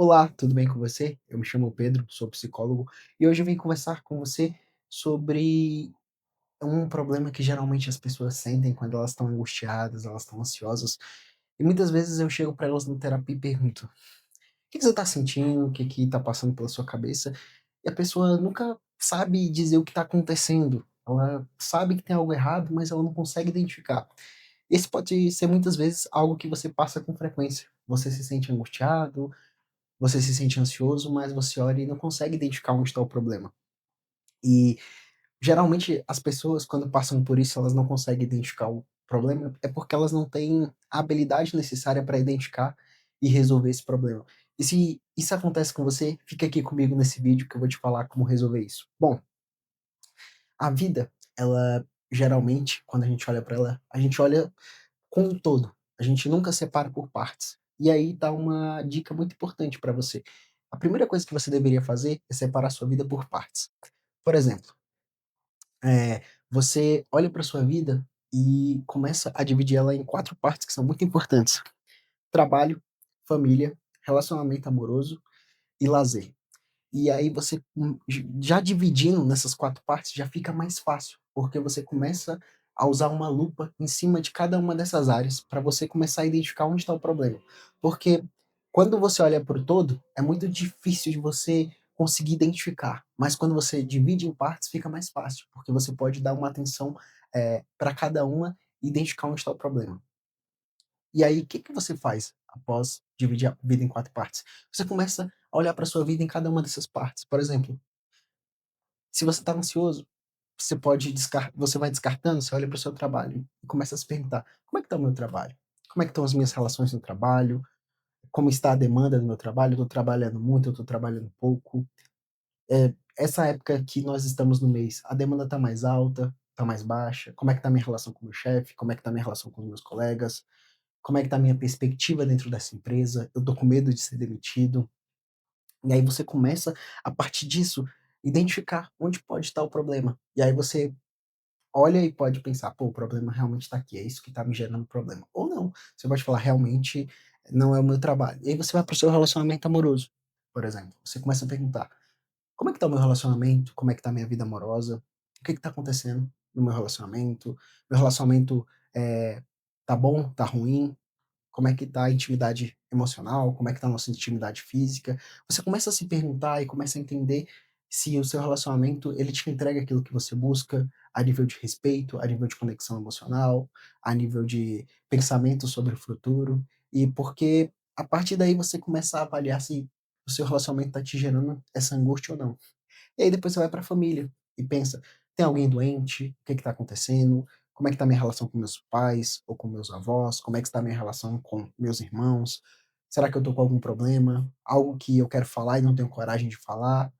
Olá, tudo bem com você? Eu me chamo Pedro, sou psicólogo e hoje eu vim conversar com você sobre um problema que geralmente as pessoas sentem quando elas estão angustiadas, elas estão ansiosas. E muitas vezes eu chego para elas na terapia e pergunto: o que você está sentindo? O que está passando pela sua cabeça? E a pessoa nunca sabe dizer o que está acontecendo. Ela sabe que tem algo errado, mas ela não consegue identificar. Esse pode ser muitas vezes algo que você passa com frequência. Você se sente angustiado, você se sente ansioso, mas você olha e não consegue identificar onde está o problema. E geralmente as pessoas quando passam por isso, elas não conseguem identificar o problema, é porque elas não têm a habilidade necessária para identificar e resolver esse problema. E se isso acontece com você, fica aqui comigo nesse vídeo que eu vou te falar como resolver isso. Bom, a vida, ela geralmente, quando a gente olha para ela, a gente olha com um todo, a gente nunca separa por partes. E aí tá uma dica muito importante para você. A primeira coisa que você deveria fazer é separar a sua vida por partes. Por exemplo, você olha para sua vida e começa a dividir ela em 4 partes que são muito importantes: trabalho, família, relacionamento amoroso e lazer. E aí você, já dividindo nessas 4 partes, já fica mais fácil, porque você começa a usar uma lupa em cima de cada uma dessas áreas, para você começar a identificar onde está o problema. Porque quando você olha para o todo, é muito difícil de você conseguir identificar, mas quando você divide em partes, fica mais fácil, porque você pode dar uma atenção, para cada uma e identificar onde está o problema. E aí, o que que você faz após dividir a vida em 4 partes? Você começa a olhar para sua vida em cada uma dessas partes. Por exemplo, se você está ansioso, você vai descartando, você olha para o seu trabalho e começa a se perguntar: "Como é que está o meu trabalho? Como é que estão as minhas relações no trabalho? Como está a demanda do meu trabalho? Eu estou trabalhando muito, eu estou trabalhando pouco?". Essa época que nós estamos no mês, a demanda está mais alta, está mais baixa? Como é que está a minha relação com o meu chefe? Como é que está a minha relação com os meus colegas? Como é que está a minha perspectiva dentro dessa empresa? Eu tô com medo de ser demitido. E aí você começa, a partir disso, identificar onde pode estar o problema. E aí você olha e pode pensar: "Pô, o problema realmente está aqui, é isso que está me gerando problema". Ou não, você pode falar: "Realmente não é o meu trabalho". E aí você vai para o seu relacionamento amoroso, por exemplo. Você começa a perguntar: "Como é que tá o meu relacionamento? Como é que tá a minha vida amorosa? O que que tá acontecendo no meu relacionamento? Meu relacionamento, tá bom? Tá ruim? Como é que tá a intimidade emocional, como é que tá a nossa intimidade física". Você começa a se perguntar e começa a entender se o seu relacionamento, ele te entrega aquilo que você busca, a nível de respeito, a nível de conexão emocional, a nível de pensamento sobre o futuro, e porque a partir daí você começa a avaliar se o seu relacionamento tá te gerando essa angústia ou não. E aí depois você vai para a família e pensa: tem alguém doente? O que está acontecendo? Como é que está a minha relação com meus pais ou com meus avós? Como é que está a minha relação com meus irmãos? Será que eu estou com algum problema? Algo que eu quero falar e não tenho coragem de falar?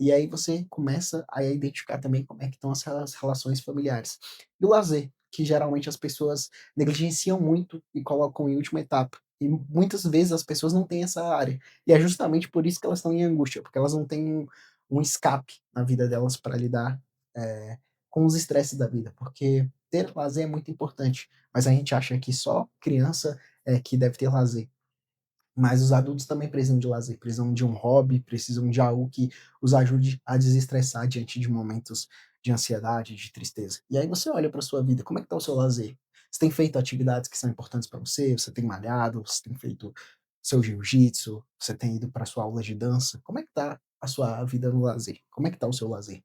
E aí você começa a identificar também como é que estão as relações familiares. E o lazer, que geralmente as pessoas negligenciam muito e colocam em última etapa. E muitas vezes as pessoas não têm essa área. E é justamente por isso que elas estão em angústia, porque elas não têm um escape na vida delas para lidar, eh, com os estresses da vida, porque ter lazer é muito importante, mas a gente acha que só criança é que deve ter lazer. Mas os adultos também precisam de lazer, precisam de um hobby, precisam de algo que os ajude a desestressar diante de momentos de ansiedade, de tristeza. E aí você olha para sua vida, como é que está o seu lazer? Você tem feito atividades que são importantes para você? Você tem malhado? Você tem feito seu jiu-jitsu? Você tem ido para sua aula de dança? Como é que está a sua vida no lazer? Como é que está o seu lazer?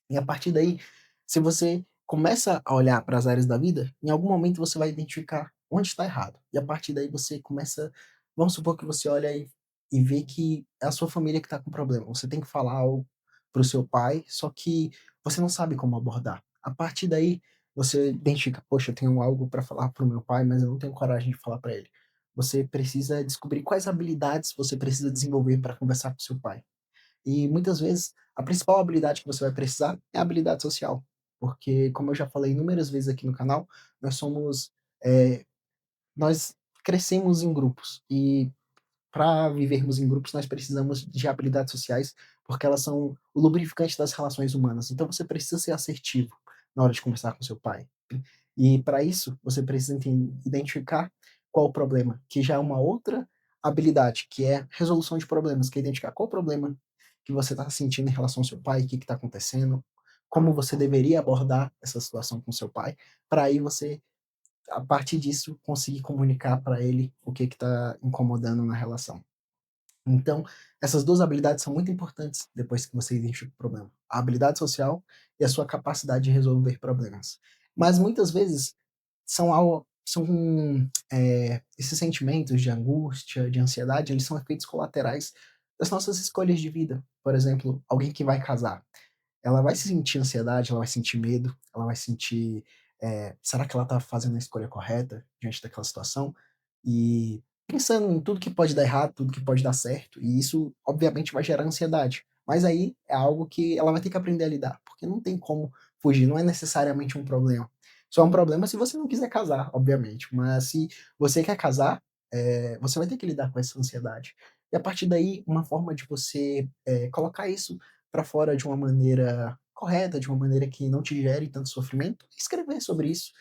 E a partir daí, se você começa a olhar para as áreas da vida, em algum momento você vai identificar onde está errado. E a partir daí você começa, vamos supor que você olha e vê que é a sua família que está com problema. Você tem que falar algo para o seu pai, só que você não sabe como abordar. A partir daí, você identifica: "Poxa, eu tenho algo para falar para o meu pai, mas eu não tenho coragem de falar para ele". Você precisa descobrir quais habilidades você precisa desenvolver para conversar com seu pai. E muitas vezes a principal habilidade que você vai precisar é a habilidade social, porque como eu já falei inúmeras vezes aqui no canal, nós somos, eh, nós crescemos em grupos e para vivermos em grupos nós precisamos de habilidades sociais, porque elas são o lubrificante das relações humanas. Então você precisa ser assertivo na hora de conversar com seu pai. E para isso você precisa identificar qual o problema, que já é uma outra habilidade, que é resolução de problemas, que é identificar qual o problema que você está sentindo em relação ao seu pai, o que está acontecendo, como você deveria abordar essa situação com seu pai, para aí você, a partir disso, conseguir comunicar para ele o que está incomodando na relação. Então, essas 2 habilidades são muito importantes depois que você identifica o problema. A habilidade social e a sua capacidade de resolver problemas. Mas muitas vezes esses sentimentos de angústia, de ansiedade, eles são efeitos colaterais das nossas escolhas de vida. Por exemplo, alguém que vai casar, ela vai sentir ansiedade, ela vai sentir medo, ela vai sentir, será que ela está fazendo a escolha correta diante daquela situação? E pensando em tudo que pode dar errado, tudo que pode dar certo, e isso obviamente vai gerar ansiedade. Mas aí é algo que ela vai ter que aprender a lidar, porque não tem como fugir, não é necessariamente um problema. Só é um problema se você não quiser casar, obviamente, mas se você quer casar, você vai ter que lidar com essa ansiedade. E a partir daí, uma forma de você, colocar isso para fora de uma maneira correta, de uma maneira que não te gere tanto sofrimento, escrever sobre isso.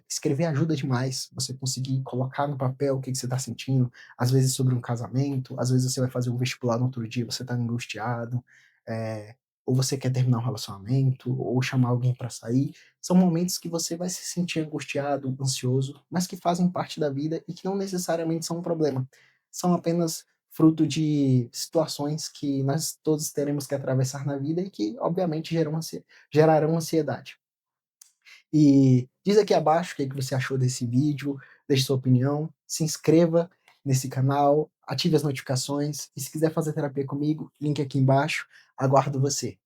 Escrever ajuda demais, você conseguir colocar no papel o que você está sentindo, às vezes sobre um casamento, às vezes você vai fazer um vestibular no outro dia, você está angustiado, eh, ou você quer terminar um relacionamento, ou chamar alguém para sair. São momentos que você vai se sentir angustiado, ansioso, mas que fazem parte da vida e que não necessariamente são um problema. São apenas fruto de situações que nós todos teremos que atravessar na vida e que, obviamente, gerarão ansiedade. E diz aqui abaixo o que que você achou desse vídeo, deixe sua opinião, se inscreva nesse canal, ative as notificações e se quiser fazer terapia comigo, link aqui embaixo, aguardo você.